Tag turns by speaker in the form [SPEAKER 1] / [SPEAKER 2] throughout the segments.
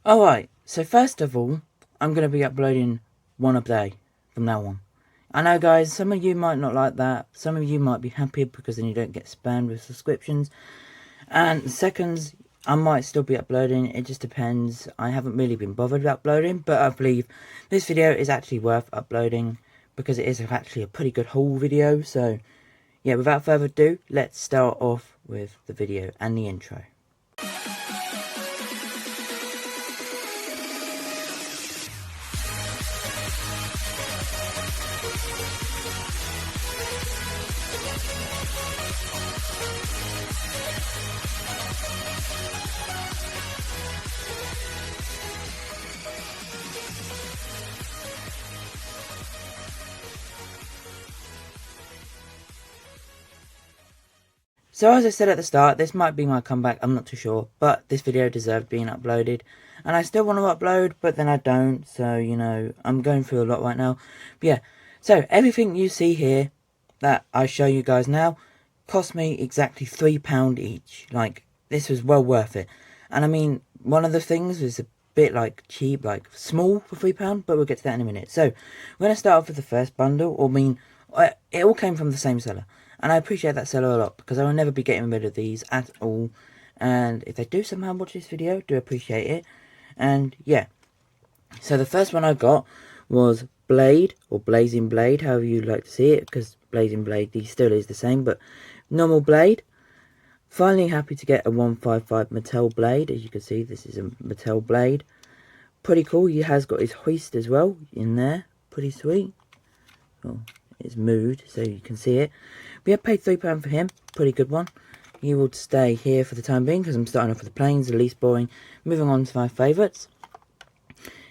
[SPEAKER 1] Alright, so first of all, I'm going to be uploading one a day from now on. I know guys, some of you might not like that, some of you might be happy because then you don't get spammed with subscriptions. And seconds, I might still be uploading, it just depends. I haven't really been bothered with uploading, but I believe this video is actually worth uploading because it is actually a pretty good haul video. So yeah, without further ado, let's start off with the video and the intro. So as I said at the start, this might be my comeback, I'm not too sure, but this video deserved being uploaded. And I still want to upload, but then I don't, so, you know, I'm going through a lot right now. But yeah, so everything you see here that I show you guys now cost me exactly £3 each. Like, this was well worth it. And I mean, one of the things was a bit like cheap, like small for £3, but we'll get to that in a minute. So, we're going to start off with the first bundle, it all came from the same seller. And I appreciate that seller a lot because I will never be getting rid of these at all. And if they do somehow watch this video, do appreciate it. And yeah. So the first one I got was Blade, or Blazing Blade, however you'd like to see it. Because Blazing Blade, he still is the same. But normal Blade. Finally happy to get a 155 Mattel Blade. As you can see, this is a Mattel Blade. Pretty cool. He has got his hoist as well in there. Pretty sweet. Oh, it's moved so you can see it. We have paid £3 for him. Pretty good one. He will stay here for the time being because I'm starting off with the planes, the least boring. Moving on to my favourites.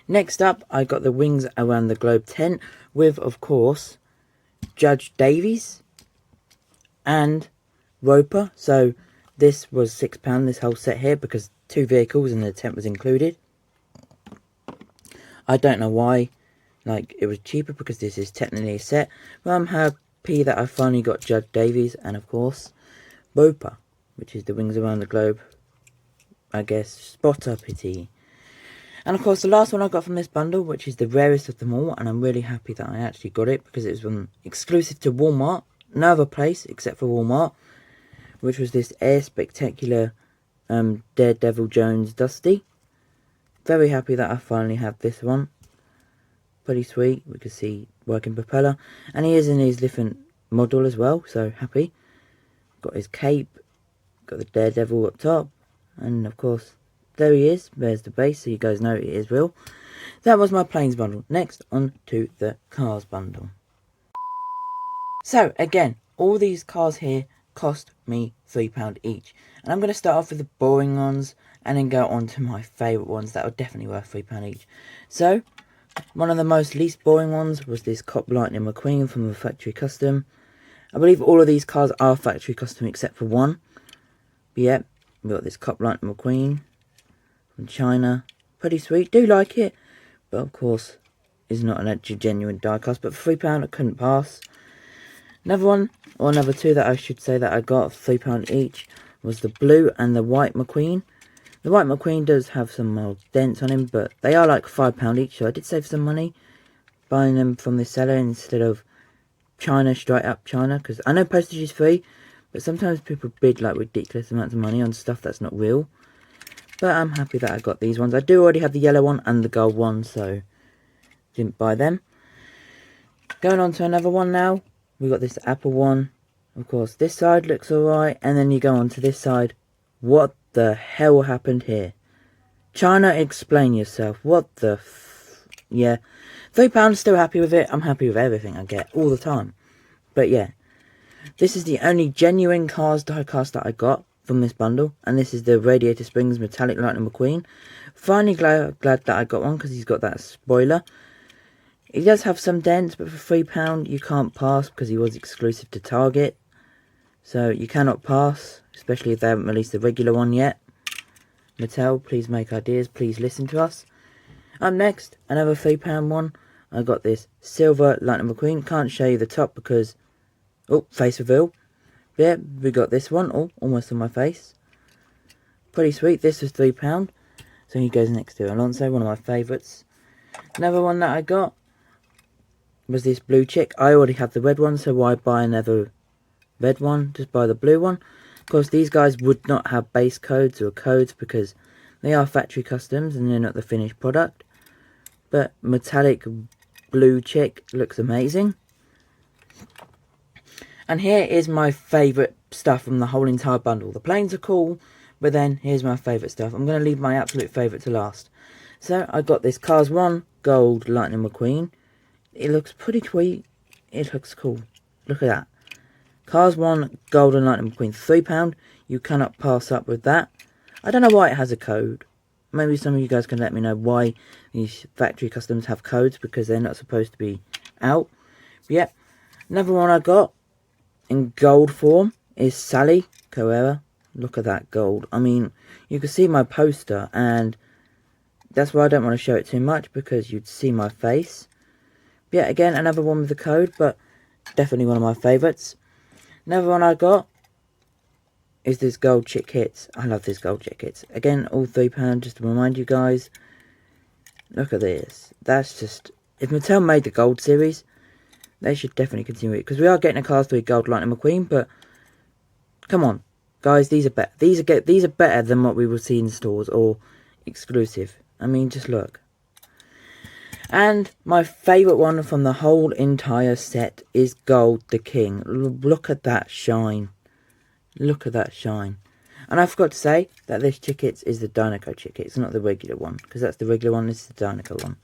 [SPEAKER 1] Next up, I got the Wings Around the Globe tent with, of course, Judge Davies and Roper. So this was £6, this whole set here, because 2 vehicles and the tent was included. I don't know why. Like, it was cheaper because this is technically a set. But I'm happy that I finally got Judge Davies and, of course, Roper, which is the Wings Around the Globe, I guess, spotter pity. And, of course, the last one I got from this bundle, which is the rarest of them all, and I'm really happy that I actually got it because it was one exclusive to Walmart. No other place except for Walmart, which was this Air Spectacular Daredevil Jones Dusty. Very happy that I finally have this one. Pretty sweet. We can see working propeller, and he is in his different model as well, so happy. Got his cape, got the Daredevil up top, and of course there he is. There's the base, so you guys know it is real. That was my planes bundle. Next on to the cars bundle. So again, all these cars here cost me £3 each, and I'm going to start off with the boring ones and then go on to my favourite ones that are definitely worth £3 each. So one of the most least boring ones was this Cop Lightning McQueen from the factory custom. I believe all of these cars are factory custom except for one. But yeah, we got this Cop Lightning McQueen from China. Pretty sweet, do like it. But of course, is not an actual genuine diecast. But for £3 I couldn't pass. Another one, or another two that I should say that I got for £3 each, was the blue and the white McQueen. The white McQueen does have some mild dents on him, but they are like £5 each, so I did save some money buying them from this seller instead of China, straight up China, because I know postage is free, but sometimes people bid like ridiculous amounts of money on stuff that's not real. But I'm happy that I got these ones. I do already have the yellow one and the gold one, so didn't buy them. Going on to another one now. We got this Apple one. Of course, this side looks alright, and then you go on to this side. What the hell happened here? China, explain yourself. What the yeah. £3, still happy with it. I'm happy with everything I get all the time. But yeah, this is the only genuine Cars diecast that I got from this bundle, and this is the Radiator Springs Metallic Lightning McQueen. Finally glad that I got one because he's got that spoiler. He does have some dents, but for £3 you can't pass because he was exclusive to Target. So you cannot pass, especially if they haven't released the regular one yet. Mattel, please make ideas, please listen to us. Up next, another £3 one. I got this silver Lightning McQueen. Can't show you the top because, oh, face reveal. But yeah, we got this one. Oh, almost on my face. Pretty sweet. This was £3. So he goes next to Alonso, one of my favourites. Another one that I got was this blue chick. I already have the red one, so why buy another red one? Just buy the blue one. Of course, these guys would not have base codes or codes because they are factory customs and they're not the finished product. But metallic blue chick looks amazing. And here is my favourite stuff from the whole entire bundle. The planes are cool, but then here's my favourite stuff. I'm going to leave my absolute favourite to last. So I got this Cars 1 Gold Lightning McQueen. It looks pretty sweet. It looks cool. Look at that. Cars 1 Golden Lightning McQueen. £3. You cannot pass up with that. I don't know why it has a code. Maybe some of you guys can let me know why these factory customs have codes, because they're not supposed to be out. But yeah, another one I got in gold form is Sally Carrera. Look at that gold. I mean, you can see my poster, and that's why I don't want to show it too much, because you'd see my face. But yeah, again, another one with the code, but definitely one of my favourites. Another one I got is this gold chick hits. I love this gold chick hits. Again, all £3, just to remind you guys. Look at this. That's just... If Mattel made the gold series, they should definitely continue it. Because we are getting a Cars 3 Gold Lightning McQueen, but... Come on. Guys, these are better. These are better than what we will see in stores or exclusive. I mean, just look. And my favourite one from the whole entire set is Gold the King. Look at that shine. Look at that shine. And I forgot to say that this Chickets is the Dinoco Chicket. It's not the regular one, because that's the regular one. This is the Dinoco one.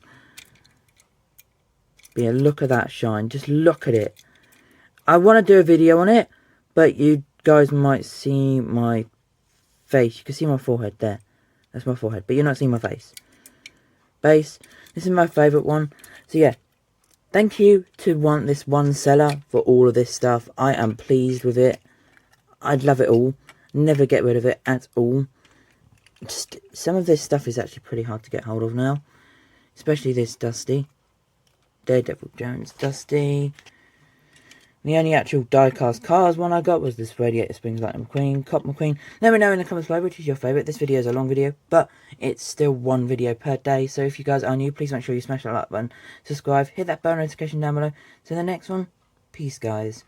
[SPEAKER 1] But yeah, look at that shine. Just look at it. I want to do a video on it, but you guys might see my face. You can see my forehead there. That's my forehead, but you're not seeing my face. Base. This is my favourite one. So yeah, thank you to this one seller for all of this stuff. I am pleased with it. I'd love it all. Never get rid of it at all. Just some of this stuff is actually pretty hard to get hold of now. Especially this Dusty. Daredevil Jones Dusty. The only actual die-cast Cars one I got was this Radiator Springs Lightning McQueen, Cop McQueen. Let me know in the comments below which is your favourite. This video is a long video, but it's still one video per day. So if you guys are new, please make sure you smash that like button, subscribe, hit that bell notification down below. So the next one, peace guys.